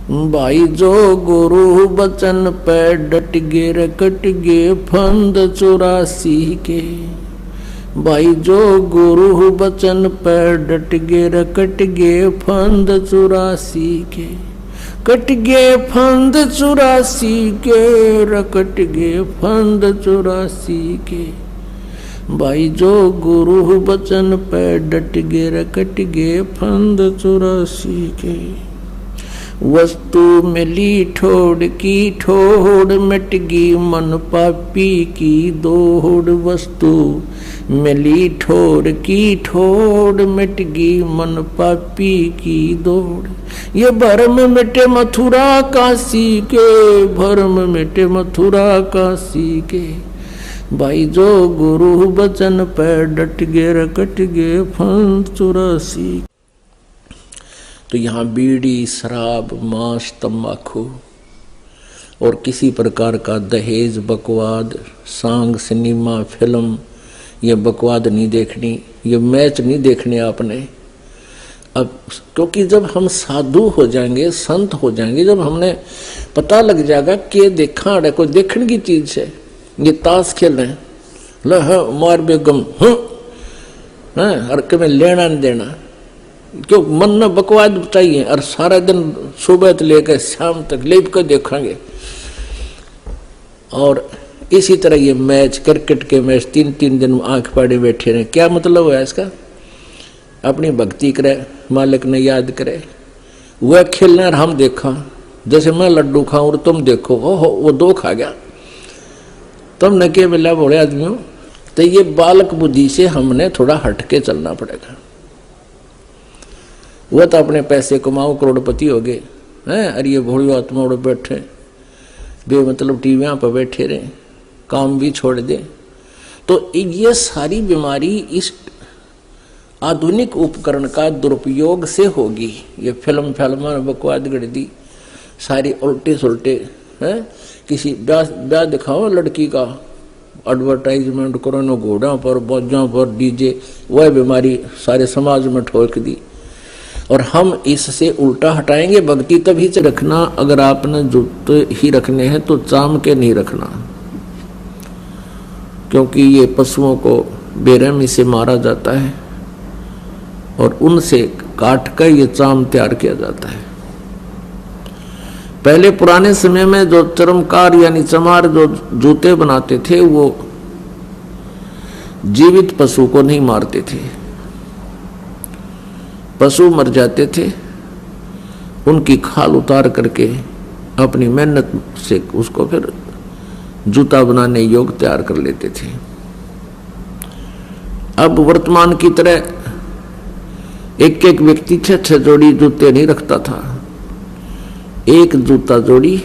भाई जो गुरु बचन पे डट गे रकट गे फंद 84 के। भाई जो गुरु बचन पे डट गे रकट गे फंद 84 के। कट गे फंद 84 के रकट गे फंद 84 के। भाई जो गुरु बचन पे डट गे रकट गे फंद 84 के। वस्तु मिली ठोड़ की ठोड़ मिट गई मन पापी की दौड़। वस्तु मिली ठोड़ की ठोड़ मिट गई मन पापी की दौड़। ये भरम मिटे मथुरा काशी के। भरम मिटे मथुरा काशी के। भाई जो गुरु बचन पे डट गे रकट गे फंद 84। तो यहाँ बीड़ी शराब मांस तंबाकू और किसी प्रकार का दहेज बकवाद सांग सिनेमा फिल्म ये बकवाद नहीं देखनी, ये मैच नहीं देखने आपने। अब क्योंकि जब हम साधु हो जाएंगे संत हो जाएंगे, जब हमने पता लग जाएगा कि देखा है कोई देखने की चीज है, ये ताश खेल रहे हैं ल मार बेगम हर के में लेना नहीं देना, क्यों मन में बकवाद चाहिए और सारा दिन सुबह से लेकर शाम तक लेप कर देखेंगे। और इसी तरह ये मैच क्रिकेट के मैच 3-3 दिन आंख पाड़े बैठे रहे, क्या मतलब है इसका? अपनी भक्ति करे, मालिक ने याद करे, वह खेलना और हम देखा। जैसे मैं लड्डू खाऊं और तुम देखो, ओहो वो 2 खा गया, तुमने क्या मिला बोले आदमियों। तो ये बालक बुद्धि से हमने थोड़ा हटके चलना पड़ेगा। वह तो अपने पैसे कमाओ करोड़पति हो गए हैं, अरे ये भोली आत्मा उड़ बैठे बेमतलब टीवियां पर बैठे रहे, काम भी छोड़ दे। तो ये सारी बीमारी इस आधुनिक उपकरण का दुरुपयोग से होगी। ये फिल्म बकवाद गढ़ दी सारी उल्टे सुलटे हैं। किसी ब्याह दिखाओ लड़की का एडवर्टाइजमेंट करो न घोड़ा पर बोझों पर डीजे, वह बीमारी सारे समाज में ठोक दी। और हम इससे उल्टा हटाएंगे। भक्ति तभी से रखना, अगर आपने जूते ही रखने हैं तो चाम के नहीं रखना, क्योंकि ये पशुओं को बेरहमी से मारा जाता है और उनसे काट कर ये चाम तैयार किया जाता है। पहले पुराने समय में जो चर्मकार यानी चमार जो जूते बनाते थे वो जीवित पशु को नहीं मारते थे। पशु मर जाते थे, उनकी खाल उतार करके अपनी मेहनत से उसको फिर जूता बनाने योग्य तैयार कर लेते थे। अब वर्तमान की तरह एक एक व्यक्ति 6-6 जोड़ी जूते नहीं रखता था। एक जूता जोड़ी,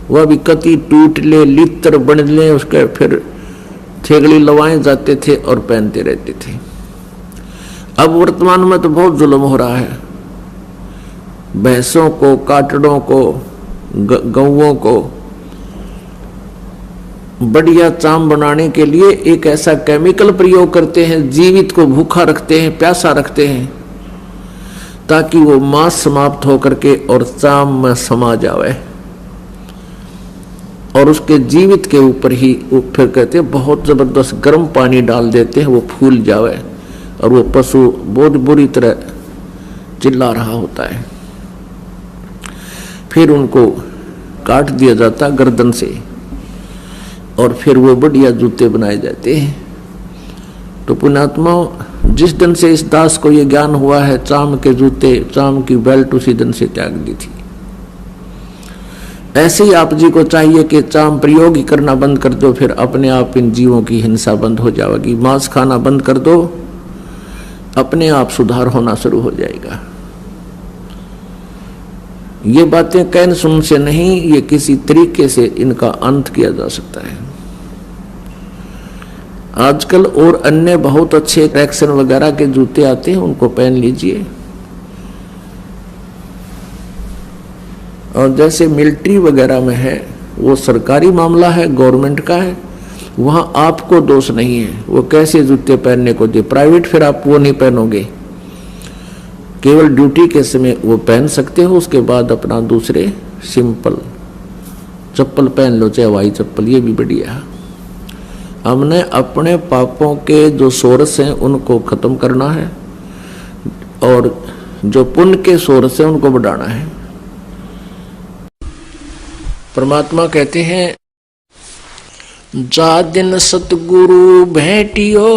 वह भी कति टूट ले लित्र बन ले, उसके फिर थेगड़ी लवाए जाते थे और पहनते रहते थे। अब वर्तमान में तो बहुत जुल्म हो रहा है। भैंसों को, काटड़ों को, गौओं को बढ़िया चाम बनाने के लिए एक ऐसा केमिकल प्रयोग करते हैं, जीवित को भूखा रखते हैं, प्यासा रखते हैं, ताकि वो मांस समाप्त होकर के और चाम में समा जावे। और उसके जीवित के ऊपर ही वो फिर कहते हैं बहुत जबरदस्त गर्म पानी डाल देते हैं, वो फूल जावे और वो पशु बहुत बुरी तरह चिल्ला रहा होता है। फिर उनको काट दिया जाता गर्दन से और फिर वो बढ़िया जूते बनाए जाते हैं। तो पुण्यात्मा, जिस दिन से इस दास को ये ज्ञान हुआ है चाम के जूते, चाम की बेल्ट उसी दिन से त्याग दी थी। ऐसे ही आप जी को चाहिए कि चाम प्रयोग ही करना बंद कर दो, फिर अपने आप इन जीवों की हिंसा बंद हो जाएगी। मांस खाना बंद कर दो, अपने आप सुधार होना शुरू हो जाएगा। ये बातें कहन सुन से नहीं, ये किसी तरीके से इनका अंत किया जा सकता है। आजकल और अन्य बहुत अच्छे ट्रैक्शन वगैरह के जूते आते हैं, उनको पहन लीजिए। और जैसे मिलिट्री वगैरह में है, वो सरकारी मामला है, गवर्नमेंट का है, वहां आपको दोष नहीं है वो कैसे जूते पहनने को दे। प्राइवेट फिर आप वो नहीं पहनोगे, केवल ड्यूटी के समय वो पहन सकते हो, उसके बाद अपना दूसरे सिंपल चप्पल पहन लो, चाहे हवाई चप्पल, ये भी बढ़िया है। हमने अपने पापों के जो सोर्स हैं उनको खत्म करना है और जो पुण्य के सोर्स हैं उनको बढ़ाना है। परमात्मा कहते हैं, जा दिन सतगुरु भेटियो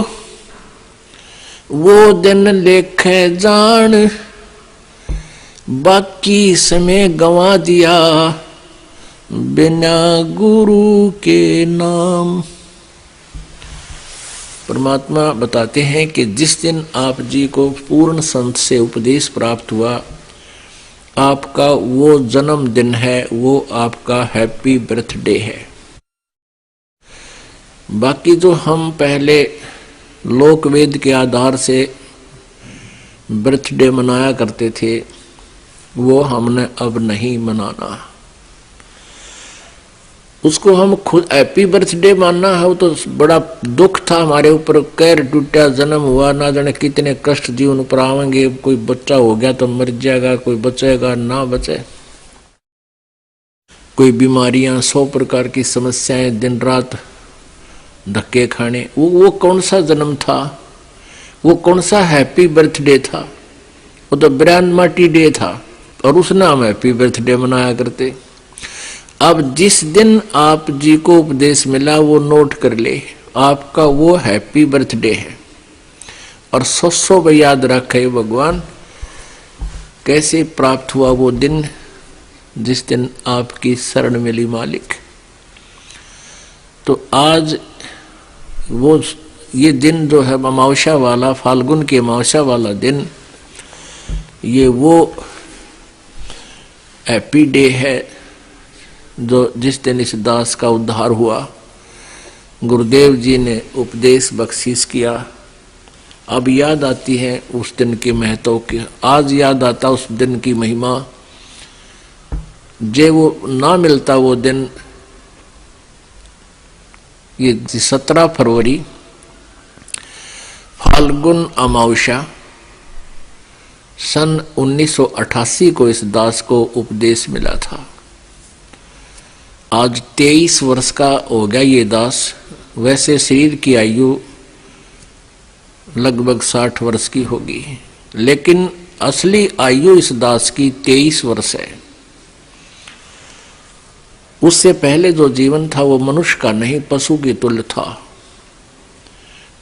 वो दिन लेखे जान, बाकी समय गंवा दिया बिना गुरु के नाम। परमात्मा बताते हैं कि जिस दिन आप जी को पूर्ण संत से उपदेश प्राप्त हुआ, आपका वो जन्मदिन है, वो आपका हैप्पी बर्थडे है। बाकी जो हम पहले लोक वेद के आधार से बर्थडे मनाया करते थे, वो हमने अब नहीं मनाना। उसको हम खुद हैप्पी बर्थडे मानना है, वो तो बड़ा दुख था हमारे ऊपर, कैर टूटा, जन्म हुआ, ना जाने कितने कष्ट जीवन पर आवेंगे, कोई बच्चा हो गया तो मर जाएगा, कोई बचेगा ना बचे, कोई बीमारियां, 100 प्रकार की समस्याएं, दिन रात धक्के खाने। वो कौन सा जन्म था, वो कौन सा हैप्पी बर्थडे था? वो तो ब्रांड मार्टी डे था और उस नाम हैप्पी बर्थडे मनाया करते। अब जिस दिन आप जी को उपदेश मिला वो नोट कर ले, आपका वो हैप्पी बर्थडे है। और 100 याद रखे भगवान कैसे प्राप्त हुआ वो दिन, जिस दिन आपकी शरण मिली मालिक। तो आज वो ये दिन जो है अमावस्या वाला, फाल्गुन की अमावस्या वाला दिन, ये वो हैप्पी डे है जो जिस दिन इस दास का उद्धार हुआ, गुरुदेव जी ने उपदेश बख्शीश किया। अब याद आती है उस दिन के महत्व की, आज याद आता उस दिन की महिमा। जे वो ना मिलता वो दिन, ये 17 फरवरी फाल्गुन अमावस्या सन 1988 को इस दास को उपदेश मिला था। आज 23 वर्ष का हो गया ये दास। वैसे शरीर की आयु लगभग 60 वर्ष की होगी, लेकिन असली आयु इस दास की 23 वर्ष है। उससे पहले जो जीवन था वो मनुष्य का नहीं, पशु की तुल्य था।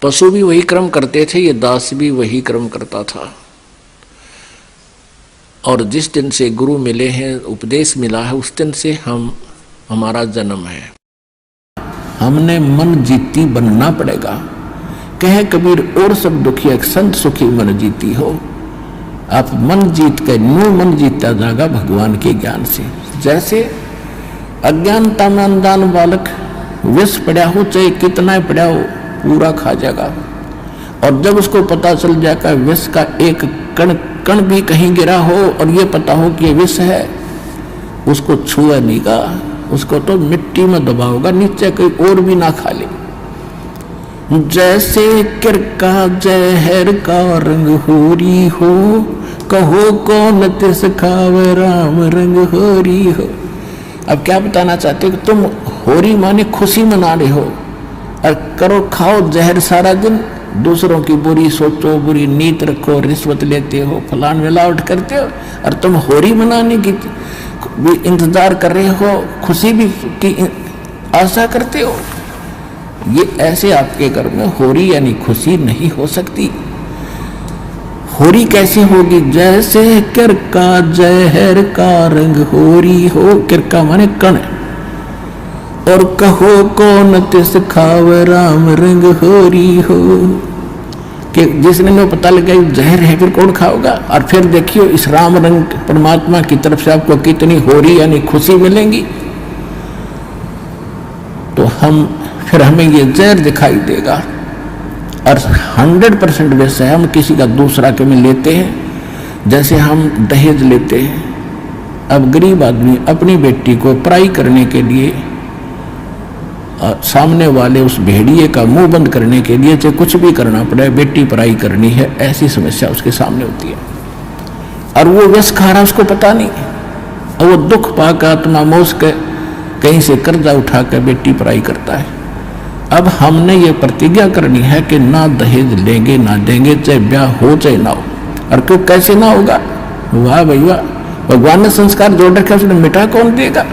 पशु भी वही कर्म करते थे, ये दास भी वही कर्म करता था। और जिस दिन से गुरु मिले हैं, उपदेश मिला है, उस दिन से हमारा जन्म है। हमने मन जीती बनना पड़ेगा। कहे कबीर और सब दुखी एक संत सुखी मन जीती हो। आप मन जीत के नो मन जीता जाएगा भगवान के ज्ञान से। जैसे अज्ञानता में अनजान बालक विष पड़ा हो, चाहे कितना ही पड़ा हो, पूरा खा जाएगा। और जब उसको पता चल जाएगा विष का एक कण कण भी कहीं गिरा हो और ये पता हो कि ये विष है, उसको छुआ नहीं का, उसको तो मिट्टी में दबाओगा, नीचे कोई और भी ना खा ले। जैसे किरका जहर का रंग होरी हो, कहो कौन तिस खावे राम रंग होरी हो। अब क्या बताना चाहते हो कि तुम होरी माने खुशी मना रहे हो और करो खाओ जहर सारा दिन, दूसरों की बुरी सोचो, बुरी नीत रखो, रिश्वत लेते हो, फलान मिलावट करते हो, और तुम होरी मनाने की भी इंतजार कर रहे हो, खुशी भी की आशा करते हो। ये ऐसे आपके घर में होरी यानी खुशी नहीं हो सकती। होरी कैसे होगी? जैसे किरका जहर का रंग होरी हो, किरका माने कण, और कहो कौन तिस खाव राम रंग होरी हो। कि जिसने में पता लगा जहर है फिर कौन खाओगा। और फिर देखियो इस राम रंग परमात्मा की तरफ से आपको कितनी होरी यानी खुशी मिलेंगी। तो फिर हमें ये जहर दिखाई देगा। और 100% वैसे हम किसी का दूसरा के में लेते हैं, जैसे हम दहेज लेते हैं। अब गरीब आदमी अपनी बेटी को पराई करने के लिए, सामने वाले उस भेड़िए का मुंह बंद करने के लिए चाहे कुछ भी करना पड़े, बेटी पराई करनी है, ऐसी समस्या उसके सामने होती है। और वो व्यस खा रहा उसको पता नहीं, और वो दुख पाकर आत्मा मोस के कहीं से कर्जा उठा कर बेटी पराई करता है। अब हमने ये प्रतिज्ञा करनी है कि ना दहेज लेंगे ना देंगे, चाहे ब्याह हो चाहे ना हो। और क्यों कैसे ना होगा? वाह भाई वाह, भगवान ने संस्कार जोड़ रखे, उसने मिटा कौन देगा?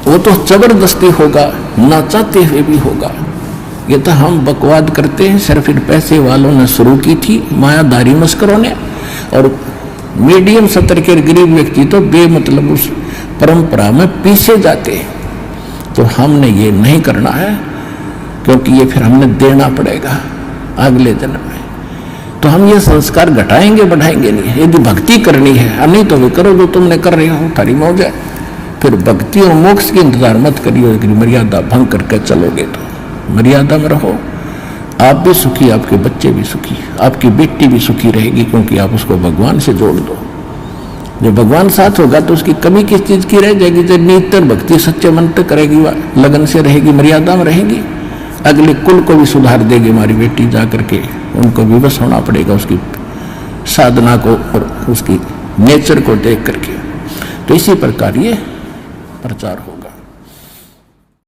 वो तो जबरदस्ती होगा, ना चाहते हुए भी होगा। ये तो हम बकवाद करते हैं, सिर्फ इन पैसे वालों ने शुरू की थी, मायादारी मस्करों ने, और मीडियम स्तर के गरीब व्यक्ति तो बेमतलब उस परंपरा में पीछे जाते हैं। तो हमने ये नहीं करना है, क्योंकि ये फिर हमने देना पड़ेगा अगले जन्म में। तो हम ये संस्कार घटाएंगे बढ़ाएंगे नहीं। यदि भक्ति करनी है, नहीं तो वे करो जो तुमने कर रहे हो, थारी मौज है। फिर भक्ति और मोक्ष की इंतजार मत करिए, लेकिन मर्यादा भंग करके चलोगे तो मर्यादा में रहो, आप भी सुखी, आपके बच्चे भी सुखी, आपकी बेटी भी सुखी रहेगी, क्योंकि आप उसको भगवान से जोड़ दो। जब भगवान साथ होगा तो उसकी कमी किस चीज की रह जाएगी? जब नितर भक्ति सच्चे मन तक करेगी, वह लगन से रहेगी, मर्यादा में रहेगी, अगले कुल को भी सुधार देगी हमारी बेटी। जा करके उनको विवश होना पड़ेगा उसकी साधना को और उसकी नेचर को देख करके। तो इसी प्रकार ये प्रचार होगा।